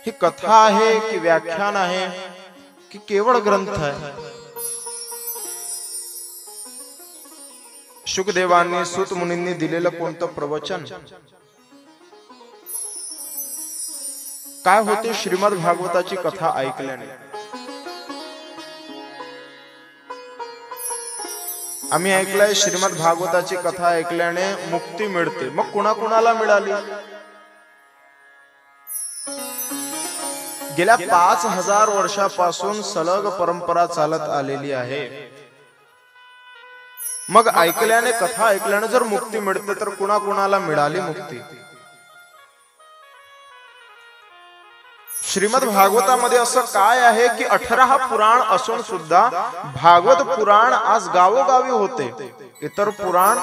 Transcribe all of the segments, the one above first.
ही कथा आहे की व्याख्यान आहे की केवळ ग्रंथ आहे? शुकदेवांनी सूत मुनींनी दिलेलं कोणतं प्रवचन? काय होते श्रीमद भागवताची कथा ऐकल्याने? आम्ही ऐकलंय श्रीमद भागवताची कथा ऐकल्याने मुक्ती मिळते. मग कुणाकुणाला मिळाली? गेल्या 5000 वर्षापासून सलग परंपरा चालत आलेली आहे. मग ऐकल्याने, कथा ऐकल्याने जर मुक्ती मिळते तर कुणाकुणाला मिळाली मुक्ती? श्रीमद भागवतामध्ये असं काय आहे की 18 पुराण असून सुद्धा भागवत पुराण आज गावोगावी होते, इतर पुराण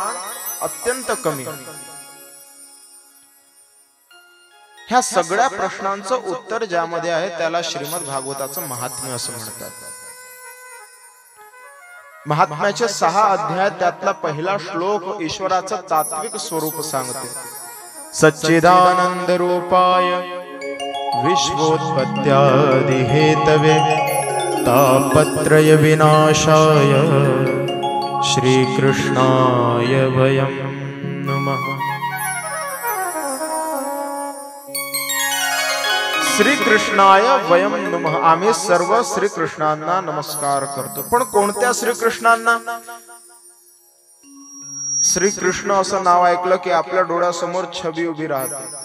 अत्यंत कमी. ह्या सगळ्या प्रश्नांचं उत्तर ज्यामध्ये आहे त्याला श्रीमद भागवताचं महात्म्य असं म्हणतात. महात्म्याचे 6 अध्याय, त्यातला पहिला श्लोक ईश्वराचं तात्विक स्वरूप सांगते. सच्चिदानंद रूपाय विश्वोत्पत्त्यादि हेतवे तापत्रय विनाशाय श्रीकृष्णाय वयं नमः. श्रीकृष्णाय वयं नमः. आम्ही सर्व श्रीकृष्णांना नमस्कार करतो. पण कोणत्या श्रीकृष्णांना? श्रीकृष्ण असं नाव ऐकलं की आपल्या डोळ्यासमोर छबी उभी राहते,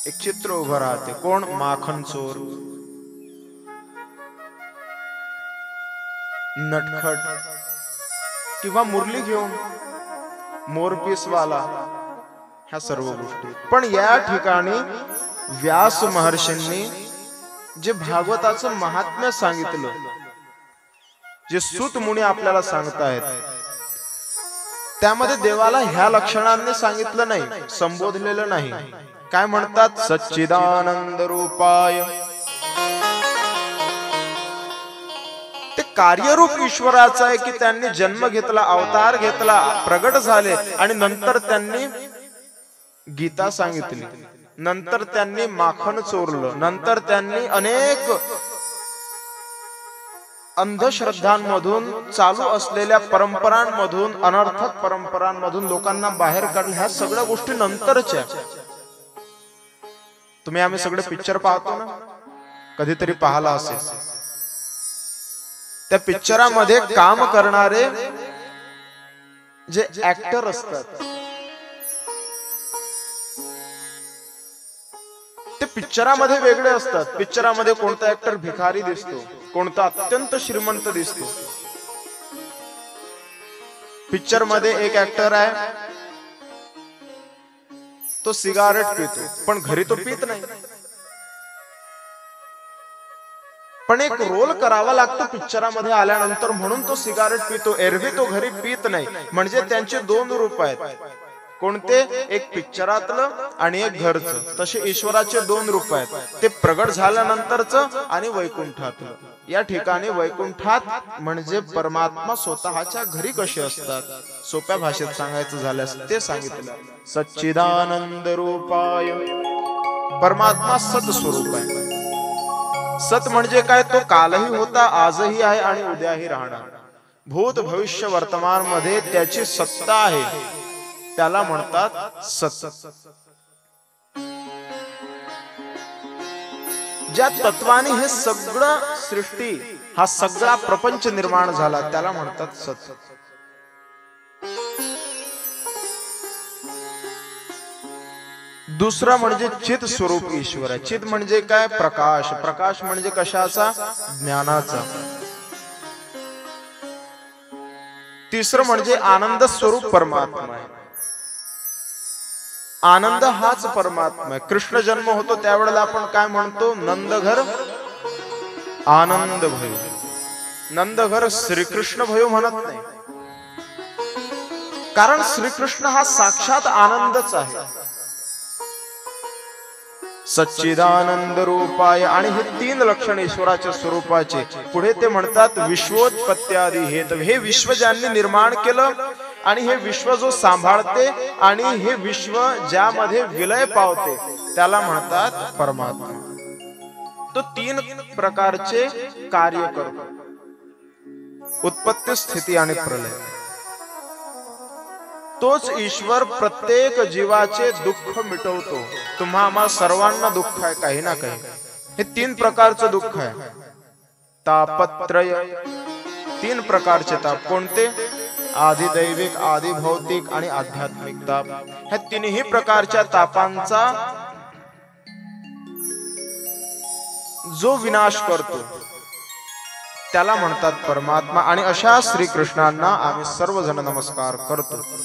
एक चित्र उभं राहते. कोण? माखन चोर, नटखट, किंवा मुरली घेऊन मोरपीसवाला, ह्या सर्व गोष्टी. पण या ठिकाणी व्यास महर्षींनी जे भागवताचं महात्म्य सांगितलं, जे सूत मुनी आपल्याला सांगतायत, त्यामध्ये देवाला ह्या लक्षणांनी सांगितलं नाही, संबोधलेलं नाही. काय म्हणतात? सच्चिदानंद रूपाय. ते कार्यरूप ईश्वराचं आहे की त्यांनी जन्म घेतला, अवतार घेतला, प्रगट झाले आणि नंतर त्यांनी गीता सांगितली, नंतर त्यांनी माखन चोरलं, नंतर त्यांनी अनेक अंधश्रद्धांमधून, चालू असलेल्या परंपरांमधून, अनर्थक परंपरांमधून लोकांना बाहेर काढलं. ह्या सगळ्या गोष्टी नंतरच्या. तुम्ही आम्ही सगळे पिक्चर पाहतो ना, कधीतरी पाहिला असेल. त्या पिक्चरामध्ये काम करणारे जे ऍक्टर असतात ते पिक्चरामध्ये वेगळे असतात. पिक्चरामध्ये कोणता ऍक्टर भिकारी दिसतो, कोणता अत्यंत श्रीमंत दिसतो. पिक्चर मध्ये एक ऍक्टर आहे, तो सिगारेट पितो, पण घरी तो पित नाही. पण एक रोल करावा लागतो पिक्चरामध्ये आल्यानंतर, म्हणून तो सिगारेट पितो. एरवी तो घरी पित नाही. म्हणजे त्यांचे 2 रूप आहेत. कोणते? एक पिक्चरातलं आणि एक घरचं. तसे ईश्वराचे 2 रूप आहेत, ते प्रगट झाल्यानंतरचं आणि वैकुंठातलं. या ठिकाणी वैकुंठात म्हणजे परमात्मा स्वतःच्या घरी कसे असतात, सोप्या भाषेत सांगायचं झाल्यास ते सांगितलं. सच्चिदानंद रूपाय. परमात्मा सत स्वरूप आहे. सत म्हणजे काय? तो कालही होता, आजही आहे आणि उद्याही राहणार. भूत भविष्य वर्तमान मध्ये त्याची सत्ता आहे, त्याला म्हणतात सत. ज्या तत्वाने हे सगळं सृष्टी, हा सगळा प्रपंच निर्माण झाला, त्याला म्हणतात सत. दुसरा म्हणजे चित स्वरूप ईश्वर आहे. चित म्हणजे काय? प्रकाश. प्रकाश म्हणजे कशाचा? ज्ञानाचा. तिसरं म्हणजे आनंद स्वरूप परमात्मा आहे. आनंद हाच परमात्मा आहे. कृष्ण जन्म होतो त्यावेळेला आपण काय म्हणतो? नंदघर आनंद भयो. नंदघर श्रीकृष्ण भयो म्हणत नाही, कारण श्रीकृष्ण हा साक्षात आनंदच आहे. सच्चिदानंद रूपाय. आणि हे 3 लक्षण ईश्वराच्या स्वरूपाचे. पुढे ते म्हणतात विश्वोत्पत्त्यादि हेतवे. हे विश्व ज्यांनी निर्माण केलं आणि हे विश्व जो सांभाळते आणि हे विश्व ज्यामध्ये विलय पावते त्याला म्हणतात परमात्मा. तो तीन प्रकारचे कार्य करतो: उत्पत्ती, स्थिती आणि प्रलय. तोच ईश्वर प्रत्येक जीवाचे दुःख मिटवतो. तुम्हा आम्हा सर्वांना दुःख आहे काही ना काही. हे तीन प्रकारचं दुःख आहे. तापत्रय, तीन प्रकारचे ताप. कोणते? आधी दैविक, आधी भौतिक आणि आध्यात्मिक ताप. ह्या तिन्ही प्रकारच्या तापांचा जो विनाश करतो त्याला म्हणतात परमात्मा. आणि अशा श्रीकृष्णांना आम्ही सर्वजण नमस्कार करतो.